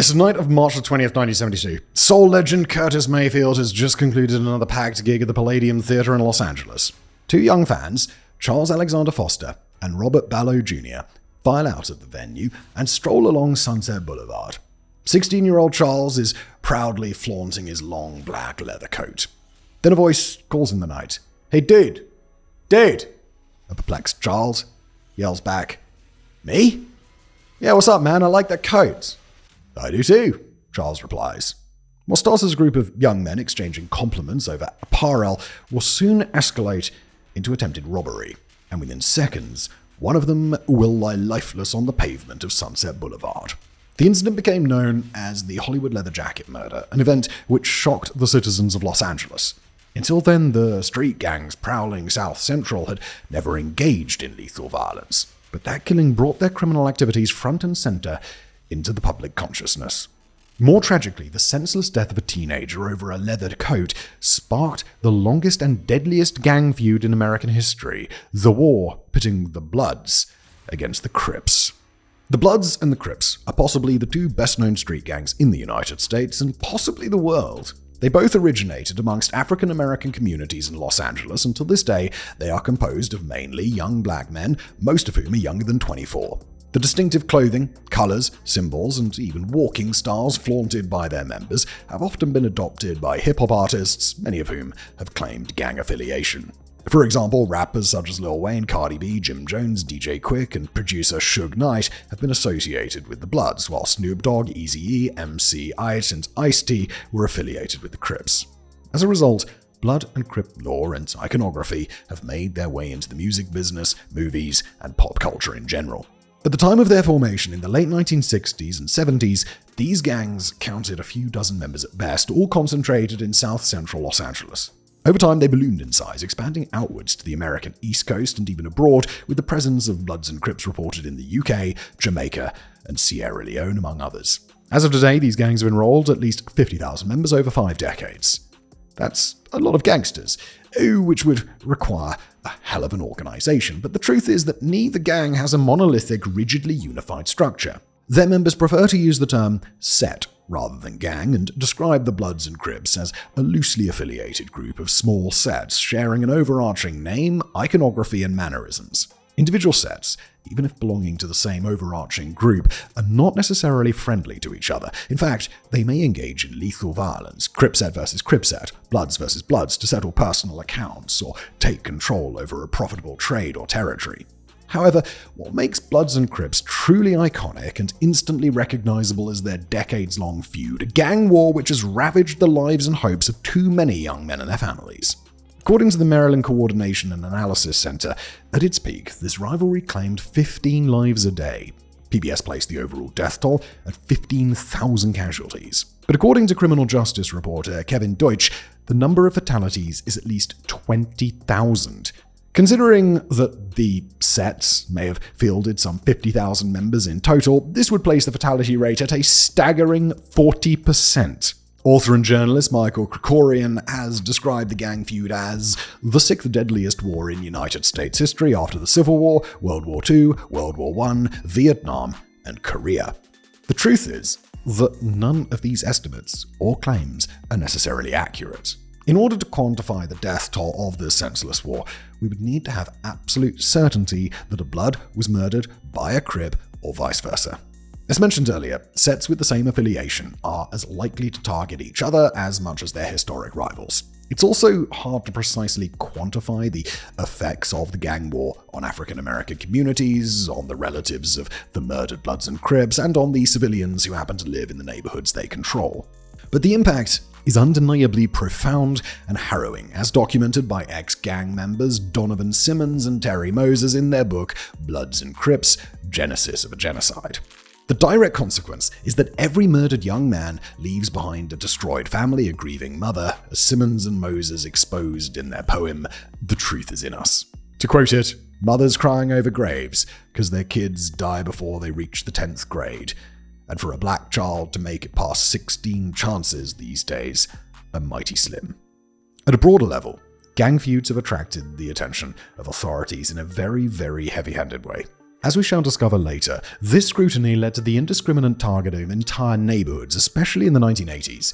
It's the night of March the 20th, 1972. Soul legend Curtis Mayfield has just concluded another packed gig at the Palladium Theatre in Los Angeles. Two young fans, Charles Alexander Foster and Robert Ballo Jr., file out of the venue and stroll along Sunset Boulevard. 16-year-old Charles is proudly flaunting his long black leather coat. Then a voice calls in the night. "Hey, dude! Dude!" A perplexed Charles yells back, "Me? Yeah, what's up, man? I like that coat." "I do too," Charles replies. What starts as a group of young men exchanging compliments over apparel will soon escalate into attempted robbery, and within seconds, one of them will lie lifeless on the pavement of Sunset Boulevard. The incident became known as the Hollywood Leather Jacket murder, an event which shocked the citizens of Los Angeles. Until then, the street gangs prowling South Central had never engaged in lethal violence, but that killing brought their criminal activities front and center into the public consciousness. More tragically, the senseless death of a teenager over a leathered coat sparked the longest and deadliest gang feud in American history, the war pitting the Bloods against the Crips. The Bloods and the Crips are possibly the two best-known street gangs in the United States and possibly the world. They both originated amongst African American communities in Los Angeles, and to this day they are composed of mainly young black men, most of whom are younger than 24. The distinctive clothing, colors, symbols, and even walking styles flaunted by their members have often been adopted by hip-hop artists, many of whom have claimed gang affiliation. For example, rappers such as Lil Wayne, Cardi B, Jim Jones, DJ Quick, and producer Suge Knight have been associated with the Bloods, while Snoop Dogg, Eazy-E, MC Ice, and Ice-T were affiliated with the Crips. As a result, Blood and Crip lore and iconography have made their way into the music business, movies, and pop culture in general. At the time of their formation in the late 1960s and 70s, these gangs counted a few dozen members at best, all concentrated in South Central Los Angeles. Over time, they ballooned in size, expanding outwards to the American East Coast and even abroad, with the presence of Bloods and Crips reported in the UK, Jamaica, and Sierra Leone, among others. As of today, these gangs have enrolled at least 50,000 members over 5 decades. That's a lot of gangsters, which would require a hell of an organization, but the truth is that neither gang has a monolithic, rigidly unified structure. Their members prefer to use the term set rather than gang and describe the Bloods and Crips as a loosely affiliated group of small sets sharing an overarching name, iconography, and mannerisms. Individual sets, even if belonging to the same overarching group, are not necessarily friendly to each other. In fact, they may engage in lethal violence, Cripset versus Cripset, Bloods versus Bloods, to settle personal accounts or take control over a profitable trade or territory. However, what makes Bloods and Crips truly iconic and instantly recognizable is their decades-long feud, a gang war which has ravaged the lives and hopes of too many young men and their families. According to the Maryland Coordination and Analysis Center, at its peak, this rivalry claimed 15 lives a day. PBS placed the overall death toll at 15,000 casualties. But according to criminal justice reporter Kevin Deutsch, the number of fatalities is at least 20,000. Considering that the sets may have fielded some 50,000 members in total, this would place the fatality rate at a staggering 40%. Author and journalist Michael Krikorian has described the gang feud as the 6th deadliest war in United States history after the Civil War, World War II, World War I, Vietnam, and Korea. The truth is that none of these estimates or claims are necessarily accurate. In order to quantify the death toll of this senseless war, we would need to have absolute certainty that a Blood was murdered by a Crip or vice versa. As mentioned earlier, sets with the same affiliation are as likely to target each other as much as their historic rivals. It's also hard to precisely quantify the effects of the gang war on African American communities, on the relatives of the murdered Bloods and Crips, and on the civilians who happen to live in the neighborhoods they control. But the impact is undeniably profound and harrowing, as documented by ex-gang members Donovan Simmons and Terry Moses in their book Bloods and Crips: Genesis of a Genocide. The direct consequence is that every murdered young man leaves behind a destroyed family, a grieving mother, as Simmons and Moses exposed in their poem, The Truth Is In Us. To quote it, mothers crying over graves because their kids die before they reach the 10th grade. And for a black child to make it past 16 chances these days are mighty slim. At a broader level, gang feuds have attracted the attention of authorities in a very, very heavy-handed way. As we shall discover later, this scrutiny led to the indiscriminate targeting of entire neighborhoods, especially in the 1980s.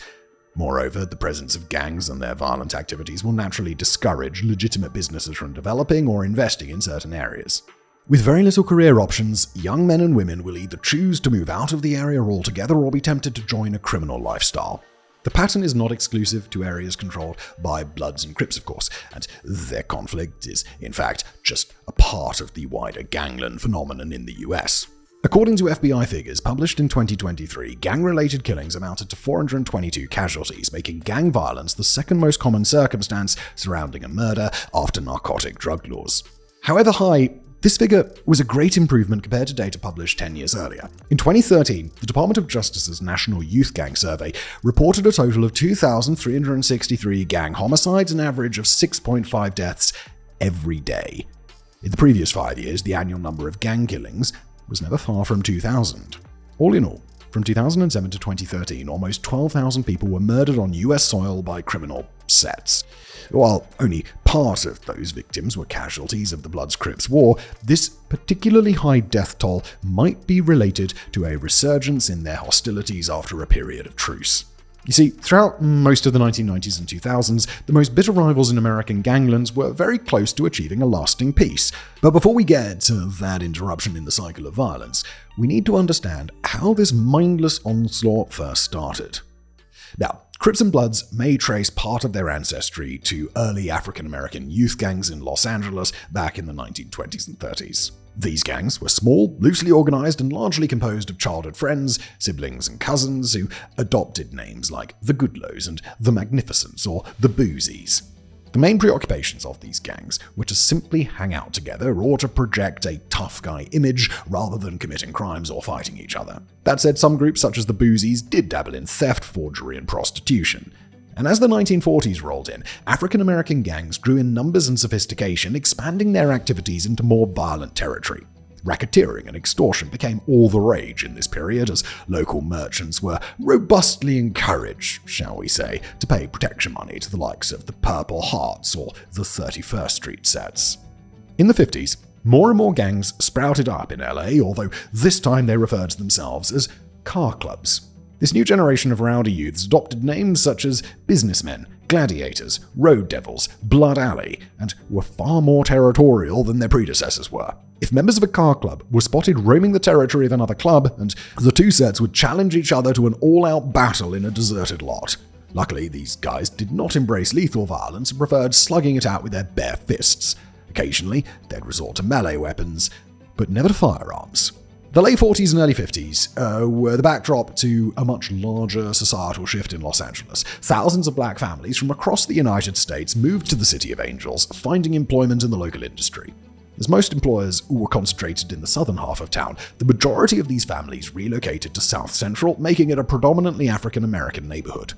Moreover, the presence of gangs and their violent activities will naturally discourage legitimate businesses from developing or investing in certain areas. With very little career options, young men and women will either choose to move out of the area altogether or be tempted to join a criminal lifestyle. The pattern is not exclusive to areas controlled by Bloods and Crips, of course, and their conflict is, in fact, just a part of the wider gangland phenomenon in the US. According to FBI figures published in 2023, gang-related killings amounted to 422 casualties, making gang violence the second most common circumstance surrounding a murder after narcotic drug laws. However high, this figure was a great improvement compared to data published 10 years earlier. In 2013, the Department of Justice's National Youth Gang Survey reported a total of 2,363 gang homicides, an average of 6.5 deaths every day. In the previous 5 years, the annual number of gang killings was never far from 2,000. All in all, from 2007 to 2013, almost 12,000 people were murdered on US soil by criminal sets. While only part of those victims were casualties of the Bloods-Crips War, this particularly high death toll might be related to a resurgence in their hostilities after a period of truce. You see, throughout most of the 1990s and 2000s, the most bitter rivals in American ganglands were very close to achieving a lasting peace. But before we get to that interruption in the cycle of violence, we need to understand how this mindless onslaught first started. Now, Crips and Bloods may trace part of their ancestry to early African-American youth gangs in Los Angeles back in the 1920s and 30s. These gangs were small, loosely organized, and largely composed of childhood friends, siblings, and cousins who adopted names like the Goodlows and the Magnificents or the Boozies. The main preoccupations of these gangs were to simply hang out together or to project a tough guy image rather than committing crimes or fighting each other. That said, some groups such as the Boozies did dabble in theft, forgery, and prostitution. And as the 1940s rolled in, African-American gangs grew in numbers and sophistication, expanding their activities into more violent territory. Racketeering and extortion became all the rage in this period as local merchants were robustly encouraged, shall we say, to pay protection money to the likes of the Purple Hearts or the 31st Street sets. In the 50s, more and more gangs sprouted up in LA, although this time they referred to themselves as car clubs. This new generation of rowdy youths adopted names such as businessmen, gladiators, road devils, blood alley, and were far more territorial than their predecessors were. If members of a car club were spotted roaming the territory of another club, and the two sets would challenge each other to an all-out battle in a deserted lot. Luckily, these guys did not embrace lethal violence and preferred slugging it out with their bare fists. Occasionally, they'd resort to melee weapons, but never to firearms. The late 40s and early 50s were the backdrop to a much larger societal shift in Los Angeles. Thousands of black families from across the United States moved to the City of Angels, finding employment in the local industry. As most employers were concentrated in the southern half of town, the majority of these families relocated to South Central, making it a predominantly African-American neighborhood.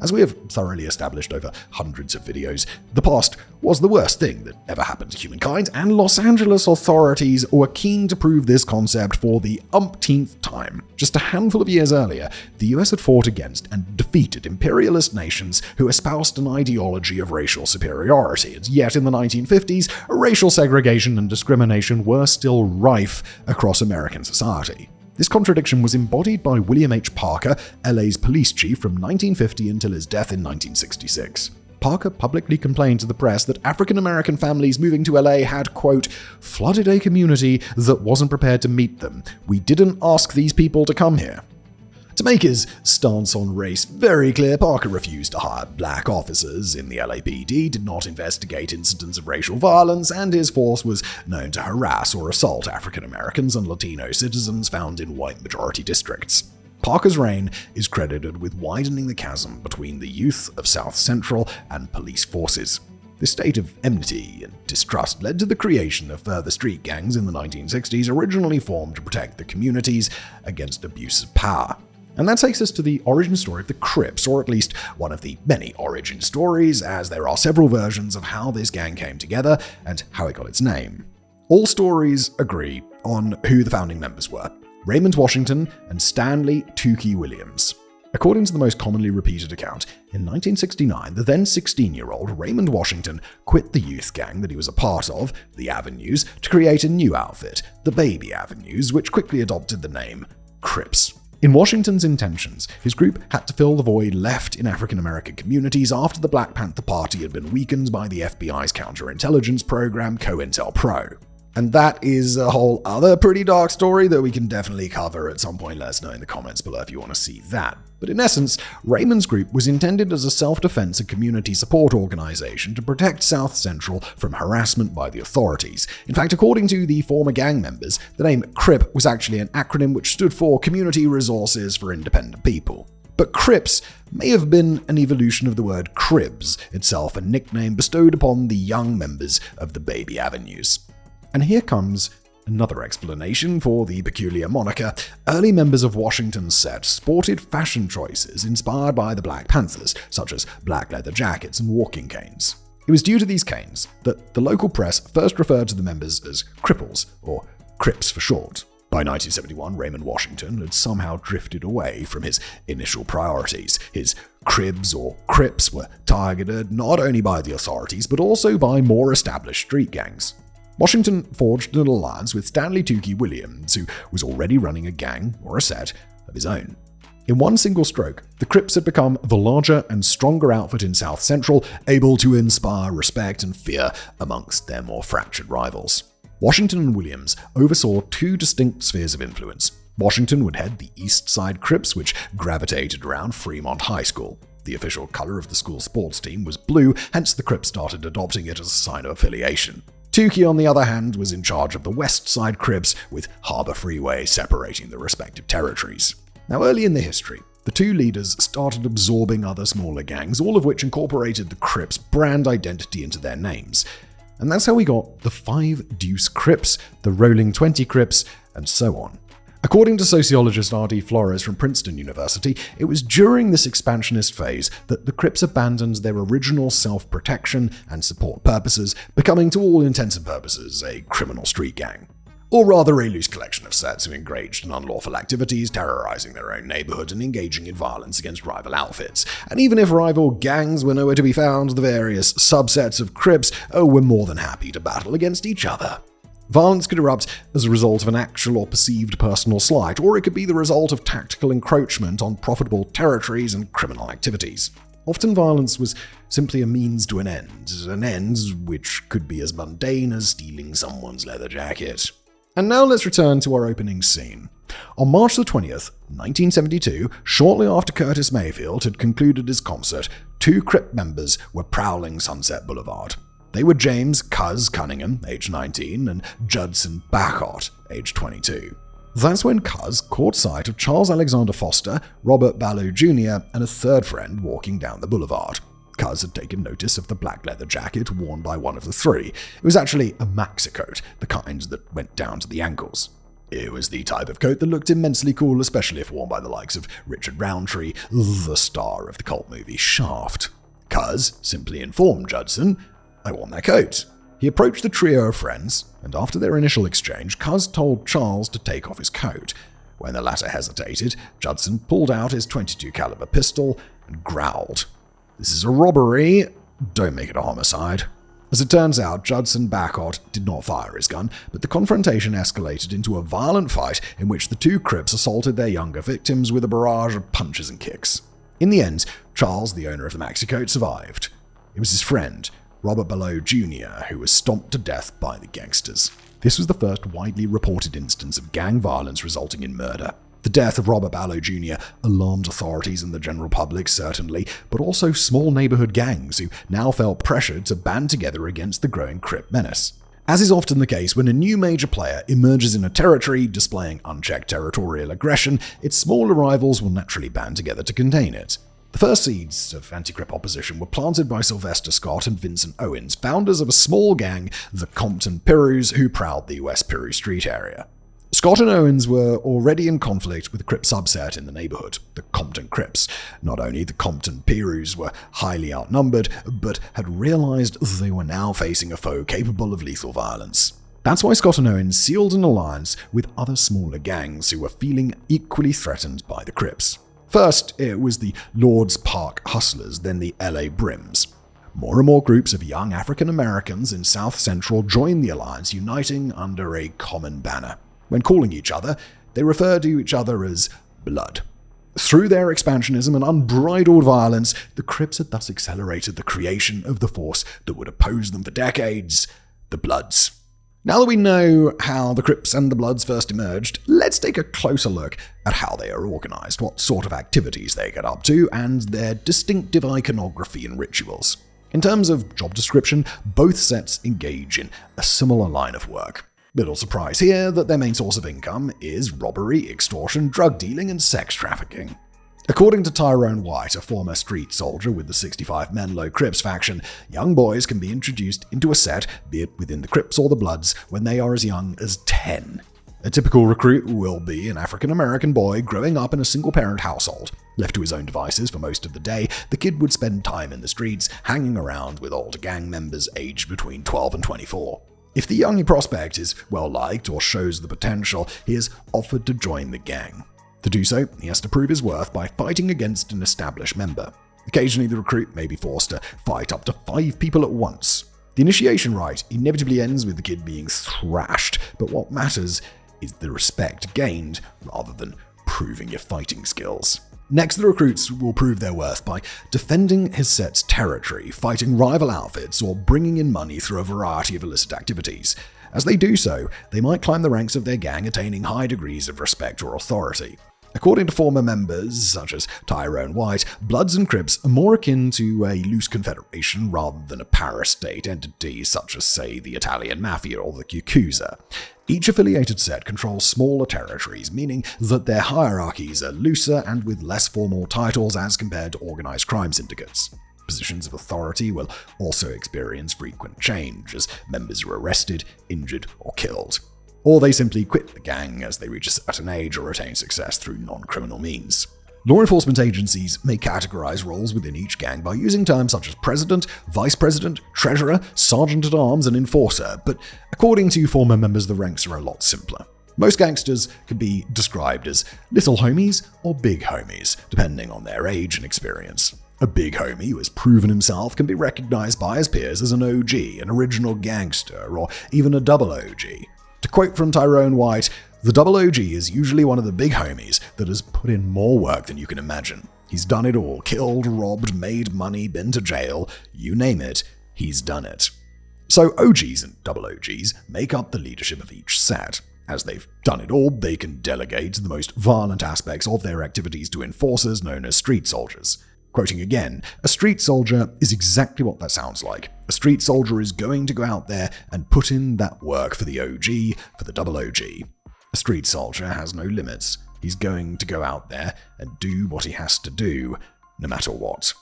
As we have thoroughly established over hundreds of videos, the past was the worst thing that ever happened to humankind, and Los Angeles authorities were keen to prove this concept for the umpteenth time. Just a handful of years earlier, the US had fought against and defeated imperialist nations who espoused an ideology of racial superiority, and yet in the 1950s, racial segregation and discrimination were still rife across American society. This contradiction was embodied by William H. Parker, LA's police chief from 1950 until his death in 1966. Parker publicly complained to the press that African-American families moving to LA had, quote, flooded a community that wasn't prepared to meet them. We didn't ask these people to come here. To make his stance on race very clear, Parker refused to hire black officers in the LAPD, did not investigate incidents of racial violence, and his force was known to harass or assault African Americans and Latino citizens found in white majority districts. Parker's reign is credited with widening the chasm between the youth of South Central and police forces. This state of enmity and distrust led to the creation of further street gangs in the 1960s, originally formed to protect the communities against abuse of power. And that takes us to the origin story of the Crips, or at least one of the many origin stories, as there are several versions of how this gang came together and how it got its name. All stories agree on who the founding members were: Raymond Washington and Stanley Tukey Williams. According to the most commonly repeated account, in 1969, the then 16-year-old Raymond Washington quit the youth gang that he was a part of, the Avenues, to create a new outfit, the Baby Avenues, which quickly adopted the name Crips. In Washington's intentions, his group had to fill the void left in African-American communities after the Black Panther Party had been weakened by the FBI's counterintelligence program COINTELPRO. And that is a whole other pretty dark story that we can definitely cover at some point. Let us know in the comments below if you want to see that. But in essence, Raymond's group was intended as a self-defense and community support organization to protect South Central from harassment by the authorities. In fact, according to the former gang members, the name CRIP was actually an acronym which stood for Community Resources for Independent People. But Crips may have been an evolution of the word Cribs, itself a nickname bestowed upon the young members of the Baby Avenues. And here comes another explanation for the peculiar moniker. Early members of Washington's set sported fashion choices inspired by the Black Panthers, such as black leather jackets and walking canes. It was due to these canes that the local press first referred to the members as cripples, or Crips for short. By 1971, Raymond Washington had somehow drifted away from his initial priorities. His Cribs or Crips were targeted not only by the authorities, but also by more established street gangs. Washington forged an alliance with Stanley Tukey Williams, who was already running a gang, or a set, of his own. In one single stroke, the Crips had become the larger and stronger outfit in South Central, able to inspire respect and fear amongst their more fractured rivals. Washington and Williams oversaw two distinct spheres of influence. Washington would head the East Side Crips, which gravitated around Fremont High School. The official color of the school sports team was blue, hence the Crips started adopting it as a sign of affiliation. Tukey, on the other hand, was in charge of the West Side Crips, with Harbor Freeway separating the respective territories. Now, early in the history, the two leaders started absorbing other smaller gangs, all of which incorporated the Crips brand identity into their names. And that's how we got the 5 Deuce Crips, the Rolling 20 Crips, and so on. According to sociologist R.D. Flores from Princeton University, it was during this expansionist phase that the Crips abandoned their original self-protection and support purposes, becoming to all intents and purposes a criminal street gang. Or rather a loose collection of sets who engaged in unlawful activities, terrorizing their own neighborhood and engaging in violence against rival outfits. And even if rival gangs were nowhere to be found, the various subsets of Crips were more than happy to battle against each other. Violence could erupt as a result of an actual or perceived personal slight, or it could be the result of tactical encroachment on profitable territories and criminal activities. Often violence was simply a means to an end which could be as mundane as stealing someone's leather jacket. And now let's return to our opening scene. On March the 20th, 1972, shortly after Curtis Mayfield had concluded his concert, 2 Crip members were prowling Sunset Boulevard. They were James Cuz Cunningham, age 19, and Judson Bacot, age 22. That's when Cuz caught sight of Charles Alexander Foster, Robert Ballou Jr., and a third friend walking down the boulevard. Cuz had taken notice of the black leather jacket worn by one of the 3. It was actually a maxi coat, the kind that went down to the ankles. It was the type of coat that looked immensely cool, especially if worn by the likes of Richard Roundtree, the star of the cult movie Shaft. Cuz simply informed Judson, "I want that coat." He approached the trio of friends, and after their initial exchange, Cuz told Charles to take off his coat. When the latter hesitated, Judson pulled out his .22 caliber pistol and growled, "This is a robbery, don't make it a homicide." As it turns out, Judson Bacot did not fire his gun, but the confrontation escalated into a violent fight in which the 2 Crips assaulted their younger victims with a barrage of punches and kicks. In the end, Charles, the owner of the maxi coat, survived. It was his friend, Robert Ballou Jr., who was stomped to death by the gangsters. This was the first widely reported instance of gang violence resulting in murder. The death of Robert Ballou Jr. alarmed authorities and the general public, certainly, but also small neighborhood gangs who now felt pressured to band together against the growing Crip menace. As is often the case when a new major player emerges in a territory displaying unchecked territorial aggression, its smaller rivals will naturally band together to contain it. The first seeds of anti-Crip opposition were planted by Sylvester Scott and Vincent Owens, founders of a small gang, the Compton Pyrrhus, who prowled the West Pyrrhus Street area. Scott and Owens were already in conflict with the Crip subset in the neighborhood, the Compton Crips. Not only the Compton Pyrrhus were highly outnumbered, but had realized they were now facing a foe capable of lethal violence. That's why Scott and Owens sealed an alliance with other smaller gangs who were feeling equally threatened by the Crips. First, it was the Lord's Park Hustlers, then the LA Brims. More and more groups of young African Americans in South Central joined the alliance, uniting under a common banner. When calling each other, they referred to each other as Blood. Through their expansionism and unbridled violence, the Crips had thus accelerated the creation of the force that would oppose them for decades, the Bloods. Now that we know how the Crips and the Bloods first emerged, let's take a closer look at how they are organized, what sort of activities they get up to, and their distinctive iconography and rituals. In terms of job description, both sets engage in a similar line of work. Little surprise here that their main source of income is robbery, extortion, drug dealing, and sex trafficking. According to Tyrone White, a former street soldier with the 65 Menlo Crips faction, young boys can be introduced into a set, be it within the Crips or the Bloods, when they are as young as 10. A typical recruit will be an African-American boy growing up in a single-parent household. Left to his own devices for most of the day, the kid would spend time in the streets, hanging around with older gang members aged between 12 and 24. If the young prospect is well-liked or shows the potential, he is offered to join the gang. To do so, he has to prove his worth by fighting against an established member. Occasionally, the recruit may be forced to fight up to 5 people at once. The initiation rite inevitably ends with the kid being thrashed, but what matters is the respect gained rather than proving your fighting skills. Next, the recruits will prove their worth by defending his set's territory, fighting rival outfits, or bringing in money through a variety of illicit activities. As they do so, they might climb the ranks of their gang, attaining high degrees of respect or authority. According to former members, such as Tyrone White, Bloods and Crips are more akin to a loose confederation rather than a parastate entity such as, say, the Italian Mafia or the Yakuza. Each affiliated set controls smaller territories, meaning that their hierarchies are looser and with less formal titles as compared to organized crime syndicates. Positions of authority will also experience frequent change as members are arrested, injured, or killed. Or they simply quit the gang as they reach a certain age or attain success through non-criminal means. Law enforcement agencies may categorize roles within each gang by using terms such as president, vice president, treasurer, sergeant-at-arms, and enforcer, but according to former members, the ranks are a lot simpler. Most gangsters can be described as little homies or big homies, depending on their age and experience. A big homie who has proven himself can be recognized by his peers as an OG, an original gangster, or even a double OG. To quote from Tyrone White, "The double OG is usually one of the big homies that has put in more work than you can imagine. He's done it all, killed, robbed, made money, been to jail, you name it, he's done it." So OGs and double OGs make up the leadership of each set. As they've done it all, they can delegate the most violent aspects of their activities to enforcers known as street soldiers. Quoting again, "A street soldier is exactly what that sounds like. A street soldier is going to go out there and put in that work for the OG, for the double OG. A street soldier has no limits. He's going to go out there and do what he has to do, no matter what."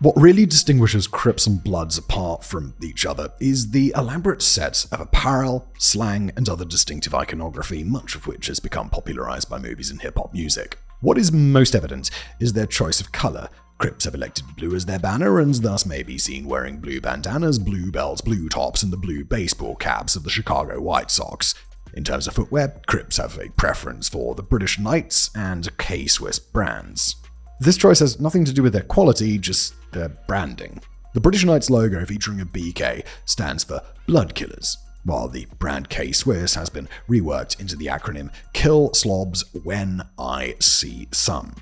What really distinguishes Crips and Bloods apart from each other is the elaborate sets of apparel, slang, and other distinctive iconography, much of which has become popularized by movies and hip-hop music. What is most evident is their choice of color. Crips have elected blue as their banner and thus may be seen wearing blue bandanas, blue belts, blue tops, and the blue baseball caps of the Chicago White Sox. In terms of footwear, Crips have a preference for the British Knights and K-Swiss brands. This choice has nothing to do with their quality, just their branding. The British Knights logo featuring a BK stands for Blood Killers, while the brand K-Swiss has been reworked into the acronym Kill Slobs When I See Some,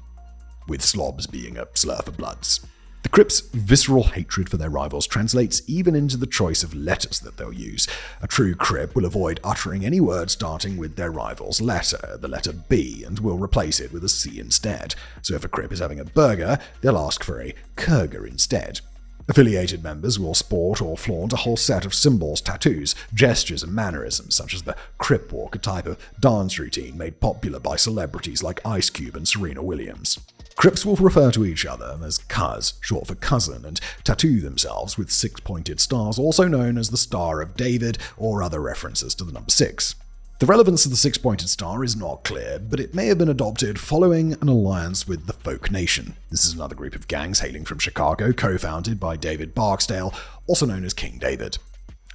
with slobs being a slur for bloods. The Crips' visceral hatred for their rivals translates even into the choice of letters that they'll use. A true Crip will avoid uttering any word starting with their rival's letter, the letter B, and will replace it with a C instead. So if a Crip is having a burger, they'll ask for a Kurger instead. Affiliated members will sport or flaunt a whole set of symbols, tattoos, gestures, and mannerisms, such as the Crip Walk, a type of dance routine made popular by celebrities like Ice Cube and Serena Williams. Crips will refer to each other as cuz, short for cousin, and tattoo themselves with 6-pointed stars, also known as the Star of David, or other references to the number 6. The relevance of the 6-pointed star is not clear, but it may have been adopted following an alliance with the Folk Nation. This is another group of gangs hailing from Chicago, co-founded by David Barksdale, also known as King David.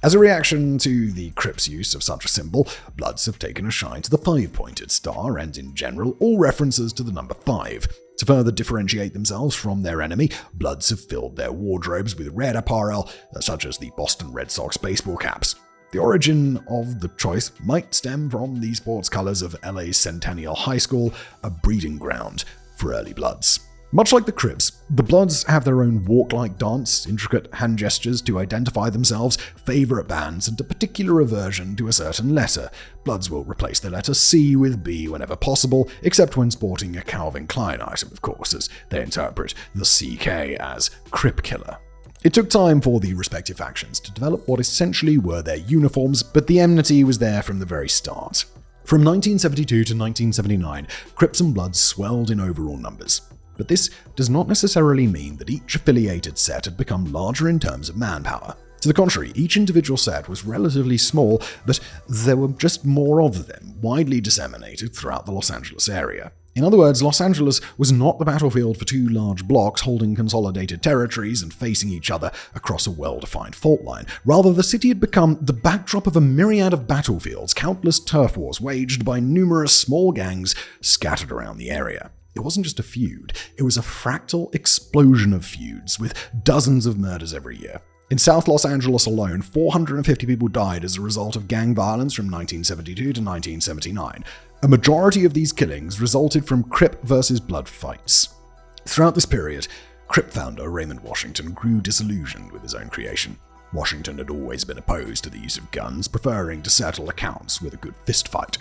As a reaction to the Crips' use of such a symbol, Bloods have taken a shine to the 5-pointed star and, in general, all references to the number 5. To further differentiate themselves from their enemy, Bloods have filled their wardrobes with red apparel, such as the Boston Red Sox baseball caps. The origin of the choice might stem from the sports colors of LA's Centennial High School, a breeding ground for early Bloods. Much like the Crips, the Bloods have their own walk-like dance, intricate hand gestures to identify themselves, favorite bands, and a particular aversion to a certain letter. Bloods will replace the letter C with B whenever possible, except when sporting a Calvin Klein item, of course, as they interpret the CK as Crip Killer. It took time for the respective factions to develop what essentially were their uniforms, but the enmity was there from the very start. From 1972 to 1979, Crips and Bloods swelled in overall numbers. But this does not necessarily mean that each affiliated set had become larger in terms of manpower. To the contrary, each individual set was relatively small, but there were just more of them, widely disseminated throughout the Los Angeles area. In other words, Los Angeles was not the battlefield for two large blocks holding consolidated territories and facing each other across a well-defined fault line. Rather, the city had become the backdrop of a myriad of battlefields, countless turf wars waged by numerous small gangs scattered around the area. It wasn't just a feud, it was a fractal explosion of feuds with dozens of murders every year. In South Los Angeles alone, 450 people died as a result of gang violence from 1972 to 1979. A majority of these killings resulted from Crip versus Blood fights. Throughout this period, Crip founder Raymond Washington grew disillusioned with his own creation. Washington had always been opposed to the use of guns, preferring to settle accounts with a good fistfight.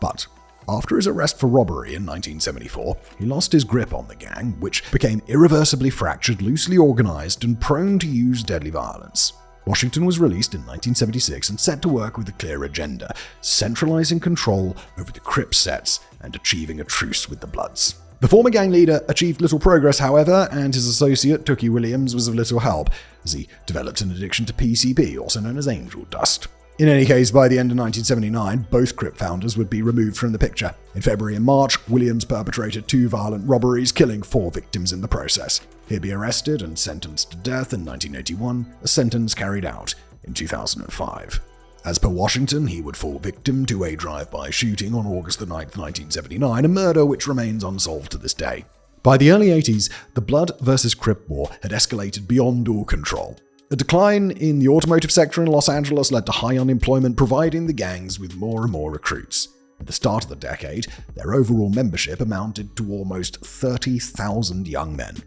But after his arrest for robbery in 1974, he lost his grip on the gang, which became irreversibly fractured, loosely organized, and prone to use deadly violence. Washington was released in 1976 and set to work with a clear agenda, centralizing control over the Crip sets and achieving a truce with the Bloods. The former gang leader achieved little progress, however, and his associate, Tookie Williams, was of little help, as he developed an addiction to PCP, also known as angel dust. In any case, by the end of 1979, both Crip founders would be removed from the picture. In February and March, Williams perpetrated 2 violent robberies, killing 4 victims in the process. He'd be arrested and sentenced to death in 1981, a sentence carried out in 2005. As per Washington, he would fall victim to a drive-by shooting on August 9, 1979, a murder which remains unsolved to this day. By the early 80s, the Blood versus Crip war had escalated beyond all control. A decline in the automotive sector in Los Angeles led to high unemployment, providing the gangs with more and more recruits. At the start of the decade, their overall membership amounted to almost 30,000 young men.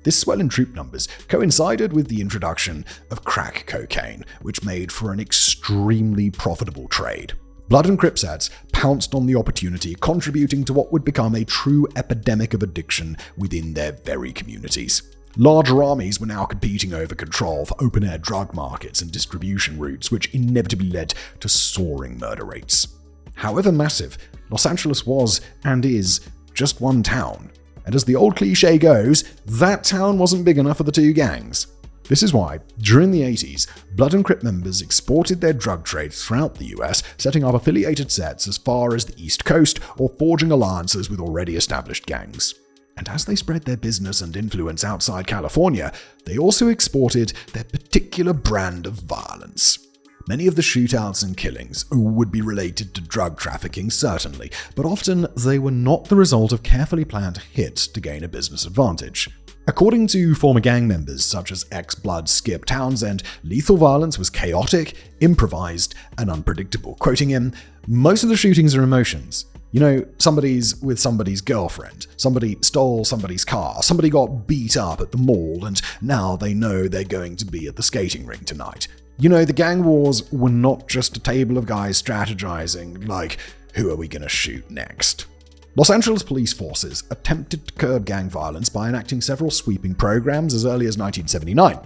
This swell in troop numbers coincided with the introduction of crack cocaine, which made for an extremely profitable trade. Blood and Crip sets pounced on the opportunity, contributing to what would become a true epidemic of addiction within their very communities. Larger armies were now competing over control for open-air drug markets and distribution routes, which inevitably led to soaring murder rates. However massive, Los Angeles was, and is, just one town. And as the old cliché goes, that town wasn't big enough for the two gangs. This is why, during the 80s, Blood and Crip members exported their drug trade throughout the US, setting up affiliated sets as far as the East Coast or forging alliances with already established gangs. And as they spread their business and influence outside California, they also exported their particular brand of violence. Many of the shootouts and killings would be related to drug trafficking, certainly, but often they were not the result of carefully planned hits to gain a business advantage. According to former gang members such as ex-Blood Skip Townsend, lethal violence was chaotic, improvised, and unpredictable. Quoting him, "Most of the shootings are emotions. You know, somebody's with somebody's girlfriend, somebody stole somebody's car, somebody got beat up at the mall, and now they know they're going to be at the skating rink tonight. You know, the gang wars were not just a table of guys strategizing, like, who are we gonna shoot next?" Los Angeles police forces attempted to curb gang violence by enacting several sweeping programs as early as 1979.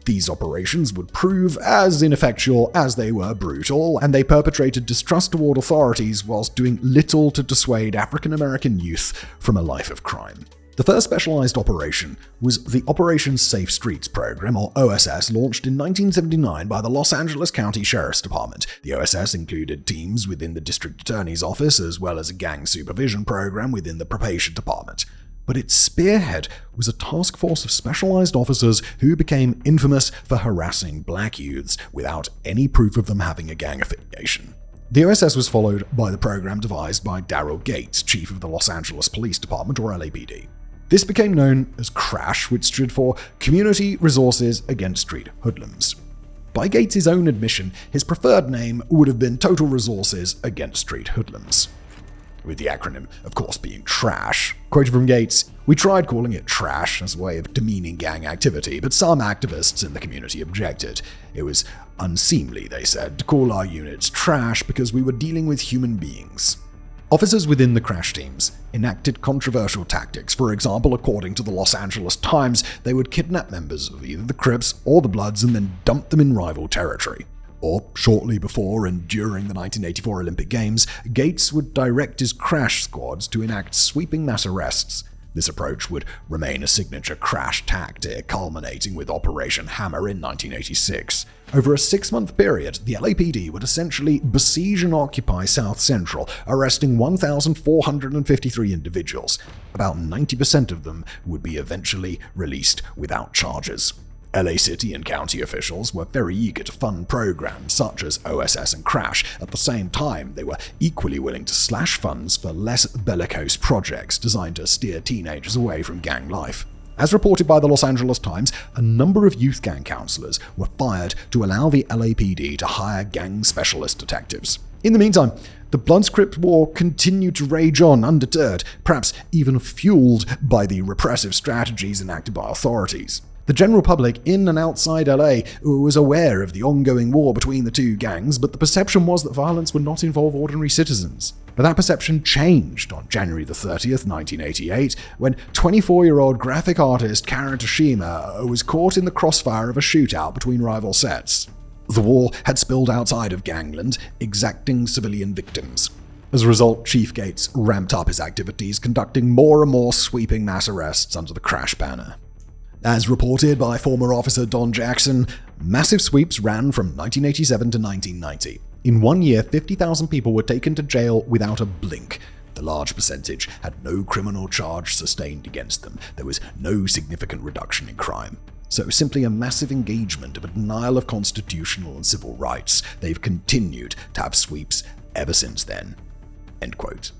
These operations would prove as ineffectual as they were brutal, and they perpetrated distrust toward authorities whilst doing little to dissuade African American youth from a life of crime. The first specialized operation was the Operation Safe Streets program, or OSS, launched in 1979 by the Los Angeles County Sheriff's Department. The OSS included teams within the District Attorney's Office, as well as a gang supervision program within the Probation Department. but its spearhead was a task force of specialized officers who became infamous for harassing black youths without any proof of them having a gang affiliation. The OSS was followed by the program devised by Daryl Gates, chief of the Los Angeles Police Department, or LAPD. This became known as CRASH, which stood for Community Resources Against Street Hoodlums. By Gates' own admission, his preferred name would have been Total Resources Against Street Hoodlums, with the acronym, of course, being TRASH. Quoted from Gates, "We tried calling it trash as a way of demeaning gang activity, but some activists in the community objected. It was unseemly, they said, to call our units trash because we were dealing with human beings." Officers within the crash teams enacted controversial tactics. For example, according to the Los Angeles Times, they would kidnap members of either the Crips or the Bloods and then dump them in rival territory. Or, shortly before and during the 1984 Olympic Games, Gates would direct his crash squads to enact sweeping mass arrests. This approach would remain a signature crash tactic, culminating with Operation Hammer in 1986. Over a 6-month period, the LAPD would essentially besiege and occupy South Central, arresting 1,453 individuals. About 90% of them would be eventually released without charges. LA City and county officials were very eager to fund programs such as OSS and CRASH. At the same time, they were equally willing to slash funds for less bellicose projects designed to steer teenagers away from gang life. As reported by the Los Angeles Times, a number of youth gang counselors were fired to allow the LAPD to hire gang specialist detectives. In the meantime, the Bloods-Crips war continued to rage on undeterred, perhaps even fueled by the repressive strategies enacted by authorities. The general public in and outside LA was aware of the ongoing war between the two gangs, but the perception was that violence would not involve ordinary citizens. But that perception changed on January 30th, 1988, when 24-year-old graphic artist Karen Toshima was caught in the crossfire of a shootout between rival sets. The war had spilled outside of gangland, exacting civilian victims. As a result, Chief Gates ramped up his activities, conducting more and more sweeping mass arrests under the CRASH banner. As reported by former officer Don Jackson, massive sweeps ran from 1987 to 1990. In 1 year, 50,000 people were taken to jail without a blink. The large percentage had no criminal charge sustained against them. There was no significant reduction in crime. So simply a massive engagement of a denial of constitutional and civil rights. They've continued to have sweeps ever since then. End quote.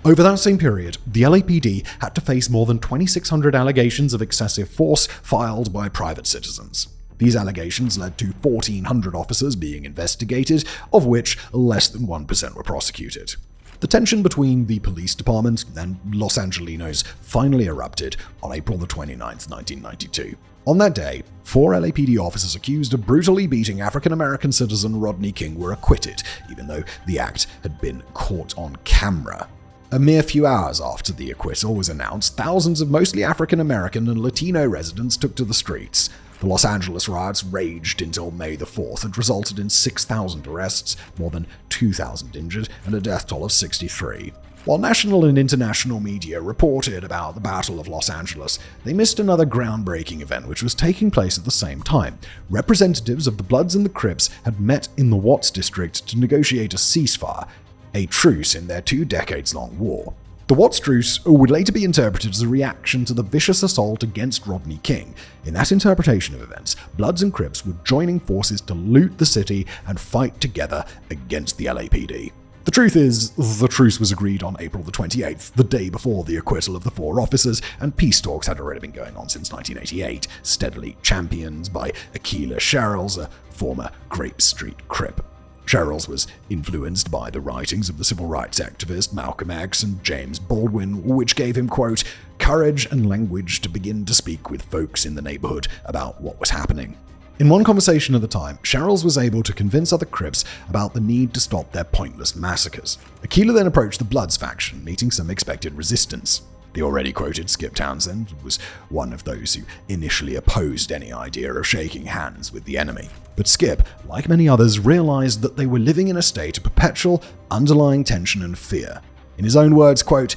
Over that same period, the LAPD had to face more than 2,600 allegations of excessive force filed by private citizens. These allegations led to 1,400 officers being investigated, of which less than 1% were prosecuted. The tension between the police department and Los Angelinos finally erupted on April 29, 1992. On that day, 4 LAPD officers accused of brutally beating African-American citizen Rodney King were acquitted, even though the act had been caught on camera. A mere few hours after the acquittal was announced, thousands of mostly African-American and Latino residents took to the streets. The Los Angeles riots raged until May the 4th and resulted in 6,000 arrests, more than 2,000 injured, and a death toll of 63. While national and international media reported about the Battle of Los Angeles, they missed another groundbreaking event which was taking place at the same time. Representatives of the Bloods and the Crips had met in the Watts district to negotiate a ceasefire, a truce in their 2 decades-long war. The Watts Truce would later be interpreted as a reaction to the vicious assault against Rodney King. In that interpretation of events, Bloods and Crips were joining forces to loot the city and fight together against the LAPD. The truth is, the truce was agreed on April 28th, the day before the acquittal of the 4 officers, and peace talks had already been going on since 1988, steadily championed by Aquila Sherrills, a former Grape Street Crip. Sherrills was influenced by the writings of the civil rights activist Malcolm X and James Baldwin, which gave him, quote, courage and language to begin to speak with folks in the neighborhood about what was happening. In one conversation at the time, Sherrills was able to convince other Crips about the need to stop their pointless massacres. Aquila then approached the Bloods faction, meeting some expected resistance. The already quoted Skip Townsend was one of those who initially opposed any idea of shaking hands with the enemy. But Skip, like many others, realized that they were living in a state of perpetual underlying tension and fear. In his own words, quote,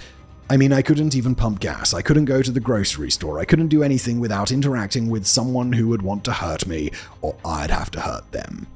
I couldn't even pump gas, I couldn't go to the grocery store, I couldn't do anything without interacting with someone who would want to hurt me, or I'd have to hurt them.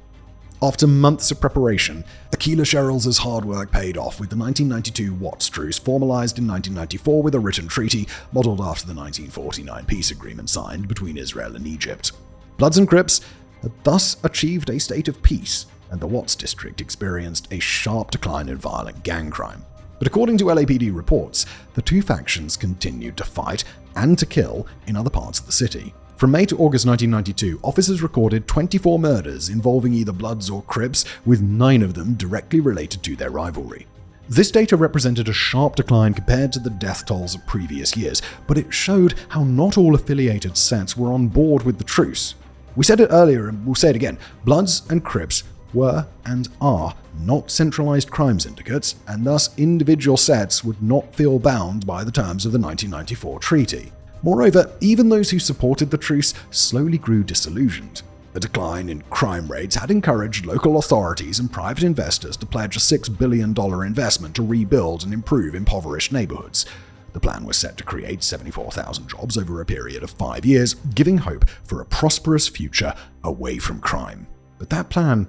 After months of preparation, Aquila Sherrills' hard work paid off with the 1992 Watts Truce formalized in 1994 with a written treaty modeled after the 1949 peace agreement signed between Israel and Egypt. Bloods and Crips had thus achieved a state of peace, and the Watts district experienced a sharp decline in violent gang crime. But according to LAPD reports, the two factions continued to fight and to kill in other parts of the city. From May to August 1992, officers recorded 24 murders involving either Bloods or Crips, with 9 of them directly related to their rivalry. This data represented a sharp decline compared to the death tolls of previous years, but it showed how not all affiliated sets were on board with the truce. We said it earlier and we'll say it again, Bloods and Crips were and are not centralized crime syndicates, and thus individual sets would not feel bound by the terms of the 1994 treaty. Moreover, even those who supported the truce slowly grew disillusioned. The decline in crime rates had encouraged local authorities and private investors to pledge a $6 billion investment to rebuild and improve impoverished neighborhoods. The plan was set to create 74,000 jobs over a period of 5 years, giving hope for a prosperous future away from crime. But that plan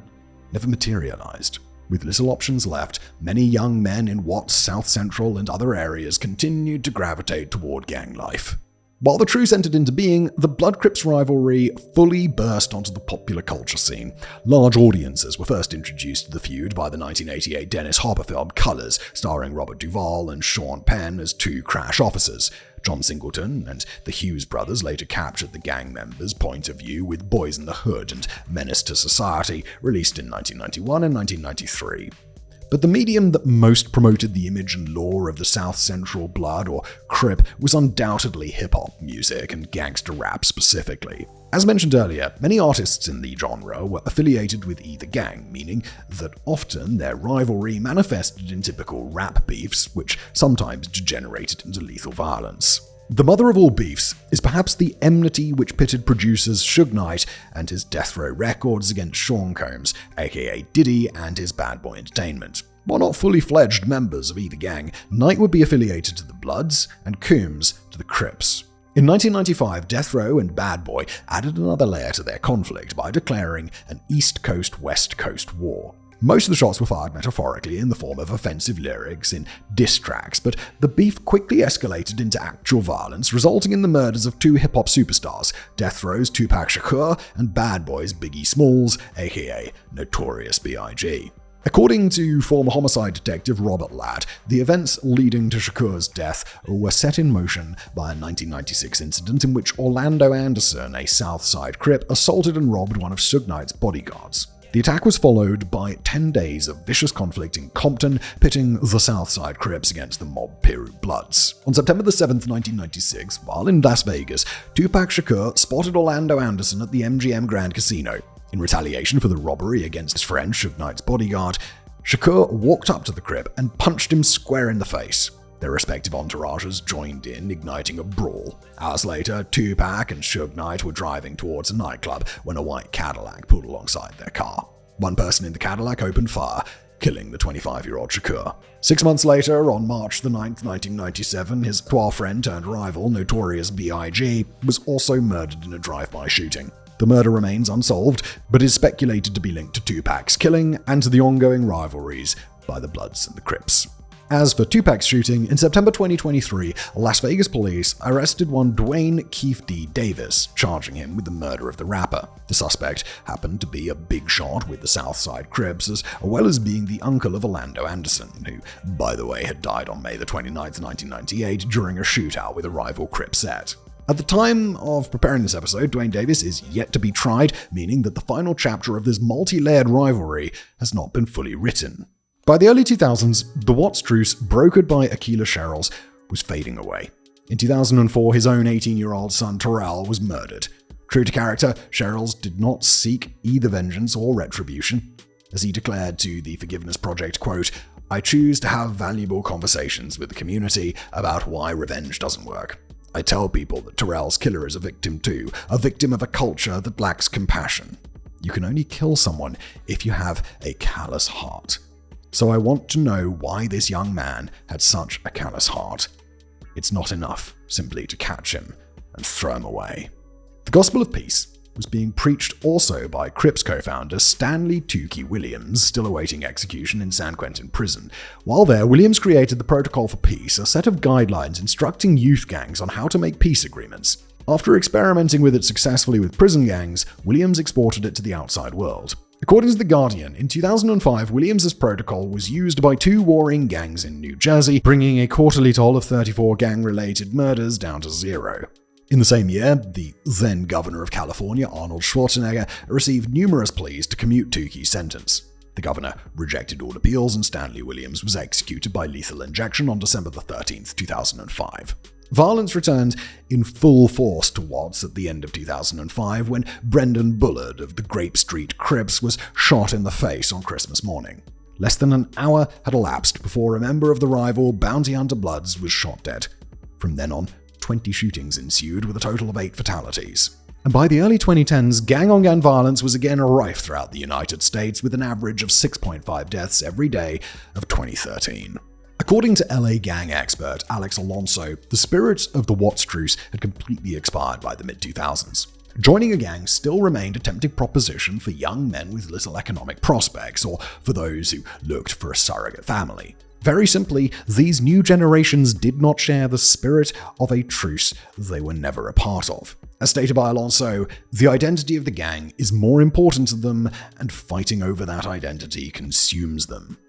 never materialized. With little options left, many young men in Watts, South Central, and other areas continued to gravitate toward gang life. While the truce entered into being, the Blood-Crips rivalry fully burst onto the popular culture scene. Large audiences were first introduced to the feud by the 1988 Dennis Hopper film Colors, starring Robert Duvall and Sean Penn as two crash officers. John Singleton and the Hughes brothers later captured the gang members' point of view with Boys in the Hood and Menace to Society, released in 1991 and 1993. But the medium that most promoted the image and lore of the South Central Blood or Crip was undoubtedly hip-hop music and gangster rap specifically. As mentioned earlier, many artists in the genre were affiliated with either gang, meaning that often their rivalry manifested in typical rap beefs, which sometimes degenerated into lethal violence. The mother of all beefs is perhaps the enmity which pitted producers Suge Knight and his Death Row Records against Sean Combs, aka Diddy, and his Bad Boy Entertainment. While not fully fledged members of either gang, Knight would be affiliated to the Bloods and Combs to the Crips. In 1995, Death Row and Bad Boy added another layer to their conflict by declaring an East Coast-West Coast war. Most of the shots were fired metaphorically in the form of offensive lyrics in diss tracks, but the beef quickly escalated into actual violence, resulting in the murders of two hip-hop superstars, Death Row's Tupac Shakur and Bad Boy's Biggie Smalls, aka Notorious B.I.G. According to former homicide detective Robert Ladd, the events leading to Shakur's death were set in motion by a 1996 incident in which Orlando Anderson, a Southside Crip, assaulted and robbed one of Suge Knight's bodyguards. The attack was followed by 10 days of vicious conflict in Compton, pitting the Southside Crips against the mob Peru Bloods. On September 7, 1996, while in Las Vegas, Tupac Shakur spotted Orlando Anderson at the MGM Grand Casino. In retaliation for the robbery against his friend Suge Knight's bodyguard, Shakur walked up to the Crip and punched him square in the face. Their respective entourages joined in, igniting a brawl. Hours later, Tupac and Suge Knight were driving towards a nightclub when a white Cadillac pulled alongside their car. One person in the Cadillac opened fire, killing the 25-year-old Shakur. 6 months later, on March 9, 1997, his qua friend turned rival, Notorious B.I.G., was also murdered in a drive-by shooting. The murder remains unsolved, but is speculated to be linked to Tupac's killing and to the ongoing rivalries by the Bloods and the Crips. As for Tupac's shooting, in September 2023, Las Vegas police arrested one Dwayne Keefe D. Davis, charging him with the murder of the rapper. The suspect happened to be a big shot with the Southside Crips, as well as being the uncle of Orlando Anderson, who, by the way, had died on May 29, 1998 during a shootout with a rival Crip set. At the time of preparing this episode, Dwayne Davis is yet to be tried, meaning that the final chapter of this multi-layered rivalry has not been fully written. By the early 2000s, the Watts Truce, brokered by Aquila Sherrills, was fading away. In 2004, his own 18-year-old son Terrell was murdered. True to character, Sherrills did not seek either vengeance or retribution. As he declared to the Forgiveness Project, quote, "I choose to have valuable conversations with the community about why revenge doesn't work. I tell people that Terrell's killer is a victim too, a victim of a culture that lacks compassion. You can only kill someone if you have a callous heart. So I want to know why this young man had such a callous heart. It's not enough simply to catch him and throw him away." The gospel of peace was being preached also by Crips co-founder Stanley Tukey Williams, still awaiting execution in San Quentin prison. While there, Williams created the Protocol for Peace, a set of guidelines instructing youth gangs on how to make peace agreements. After experimenting with it successfully with prison gangs, Williams exported it to the outside world. According to The Guardian, in 2005, Williams' protocol was used by 2 warring gangs in New Jersey, bringing a quarterly toll of 34 gang-related murders down to 0. In the same year, the then governor of California, Arnold Schwarzenegger, received numerous pleas to commute Tukey's sentence. The governor rejected all appeals, and Stanley Williams was executed by lethal injection on December 13, 2005. Violence returned in full force to Watts at the end of 2005 when Brendan Bullard of the Grape Street Crips was shot in the face on Christmas morning. Less than an hour had elapsed before a member of the rival Bounty Hunter Bloods was shot dead. From then on, 20 shootings ensued with a total of 8 fatalities. And by the early 2010s, gang-on-gang violence was again rife throughout the United States with an average of 6.5 deaths every day of 2013. According to LA gang expert Alex Alonso, the spirit of the Watts Truce had completely expired by the mid-2000s. Joining a gang still remained a tempting proposition for young men with little economic prospects, or for those who looked for a surrogate family. Very simply, these new generations did not share the spirit of a truce they were never a part of. As stated by Alonso, the identity of the gang is more important to them, and fighting over that identity consumes them.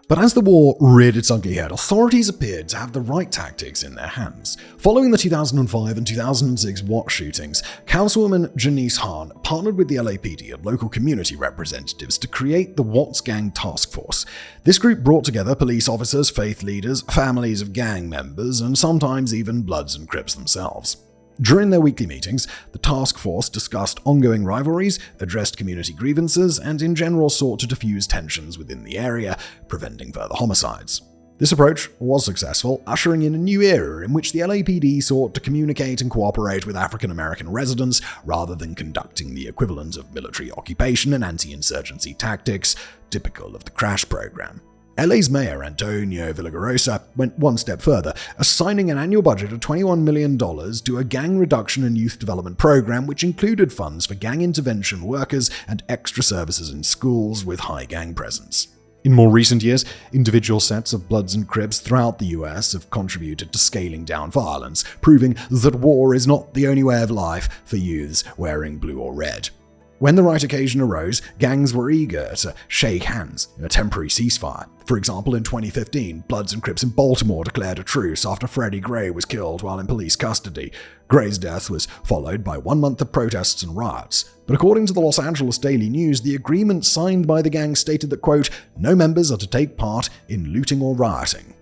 But as the war reared its ugly head, authorities appeared to have the right tactics in their hands. Following the 2005 and 2006 Watts shootings, Councilwoman Janice Hahn partnered with the LAPD and local community representatives to create the Watts Gang Task Force. This group brought together police officers, faith leaders, families of gang members, and sometimes even Bloods and Crips themselves. During their weekly meetings, the task force discussed ongoing rivalries, addressed community grievances, and in general sought to diffuse tensions within the area, preventing further homicides. This approach was successful, ushering in a new era in which the LAPD sought to communicate and cooperate with African American residents rather than conducting the equivalent of military occupation and anti-insurgency tactics typical of the Crash program. LA's mayor, Antonio Villagrosa, went one step further, assigning an annual budget of $21 million to a gang reduction and youth development program which included funds for gang intervention workers and extra services in schools with high gang presence. In more recent years, individual sets of Bloods and Crips throughout the US have contributed to scaling down violence, proving that war is not the only way of life for youths wearing blue or red. When the right occasion arose, gangs were eager to shake hands in a temporary ceasefire. For example, in 2015, Bloods and Crips in Baltimore declared a truce after Freddie Gray was killed while in police custody. Gray's death was followed by 1 month of protests and riots. But according to the Los Angeles Daily News, the agreement signed by the gang stated that, quote, no members are to take part in looting or rioting.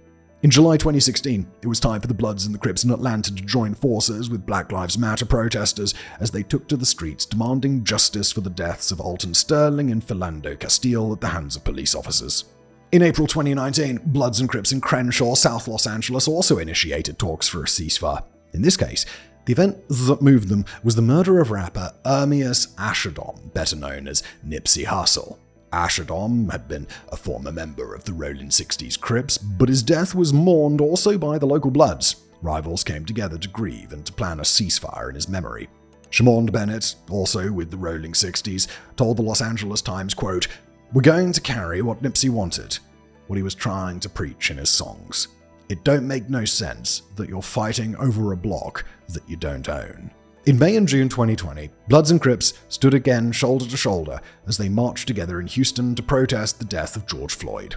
In July 2016, it was time for the Bloods and the Crips in Atlanta to join forces with Black Lives Matter protesters as they took to the streets demanding justice for the deaths of Alton Sterling and Philando Castile at the hands of police officers. In April 2019, Bloods and Crips in Crenshaw, South Los Angeles also initiated talks for a ceasefire. In this case, the event that moved them was the murder of rapper Ermias Ashadom, better known as Nipsey Hussle. Ashadom had been a former member of the Rolling 60s Crips, but his death was mourned also by the local Bloods. Rivals came together to grieve and to plan a ceasefire in his memory. Shamond Bennett, also with the Rolling 60s, told the Los Angeles Times, quote, we're going to carry what Nipsey wanted, what he was trying to preach in his songs. It don't make no sense that you're fighting over a block that you don't own. In May and June 2020, Bloods and Crips stood again shoulder to shoulder as they marched together in Houston to protest the death of George Floyd.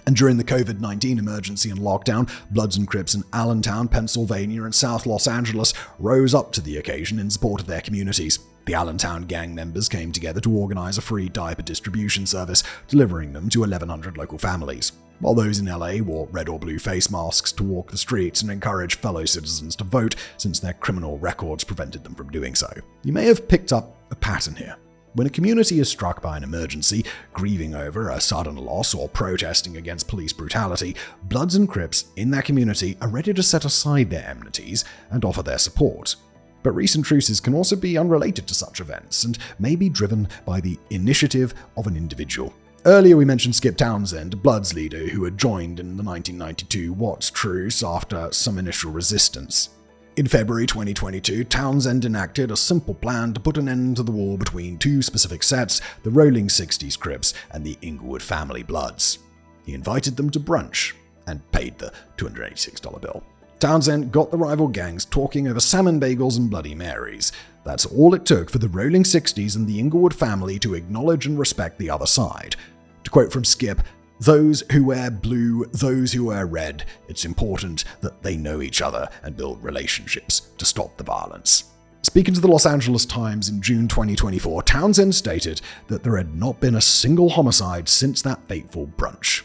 And during the COVID-19 emergency and lockdown, Bloods and Crips in Allentown, Pennsylvania and South Los Angeles rose up to the occasion in support of their communities. The Allentown gang members came together to organize a free diaper distribution service, delivering them to 1,100 local families. While those in LA wore red or blue face masks to walk the streets and encourage fellow citizens to vote since their criminal records prevented them from doing so. You may have picked up a pattern here. When a community is struck by an emergency, grieving over a sudden loss or protesting against police brutality, Bloods and Crips in that community are ready to set aside their enmities and offer their support. But recent truces can also be unrelated to such events and may be driven by the initiative of an individual. Earlier we mentioned Skip Townsend, a Bloods leader who had joined in the 1992 Watts Truce after some initial resistance. In February 2022, Townsend enacted a simple plan to put an end to the war between two specific sets, the Rolling 60s Crips and the Inglewood family Bloods. He invited them to brunch and paid the $286 bill. Townsend got the rival gangs talking over salmon bagels and Bloody Marys. That's all it took for the Rolling 60s and the Inglewood family to acknowledge and respect the other side. To quote from Skip, "Those who wear blue, those who wear red, it's important that they know each other and build relationships to stop the violence." Speaking to the Los Angeles Times in June 2024, Townsend stated that there had not been a single homicide since that fateful brunch.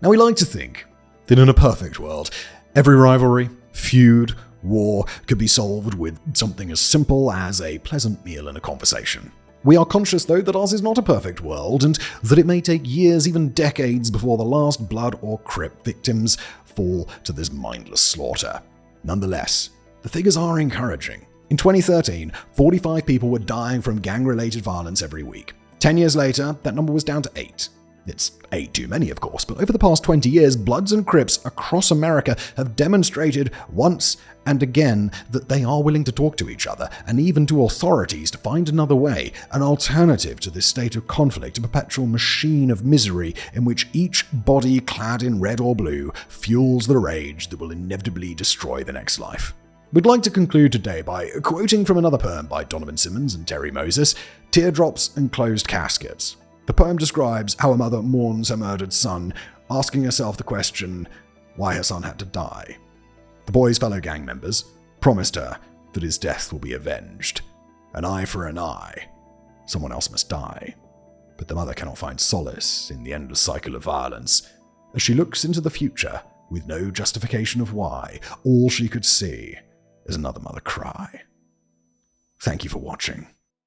Now, we like to think that in a perfect world, every rivalry, feud, war could be solved with something as simple as a pleasant meal and a conversation. We are conscious, though, that ours is not a perfect world, and that it may take years, even decades, before the last Blood or Crip victims fall to this mindless slaughter. Nonetheless, the figures are encouraging. In 2013, 45 people were dying from gang-related violence every week. 10 years later, that number was down to 8. It's 8 too many, of course, but over the past 20 years, Bloods and Crips across America have demonstrated once and again that they are willing to talk to each other, and even to authorities, to find another way, an alternative to this state of conflict, a perpetual machine of misery in which each body clad in red or blue fuels the rage that will inevitably destroy the next life. We'd like to conclude today by quoting from another poem by Donovan Simmons and Terry Moses, "Teardrops and Closed Caskets." The poem describes how a mother mourns her murdered son, asking herself the question why her son had to die. The boy's fellow gang members promised her that his death will be avenged. An eye for an eye. Someone else must die. But the mother cannot find solace in the endless cycle of violence. As she looks into the future, with no justification of why, all she could see is another mother cry. Thank you for watching.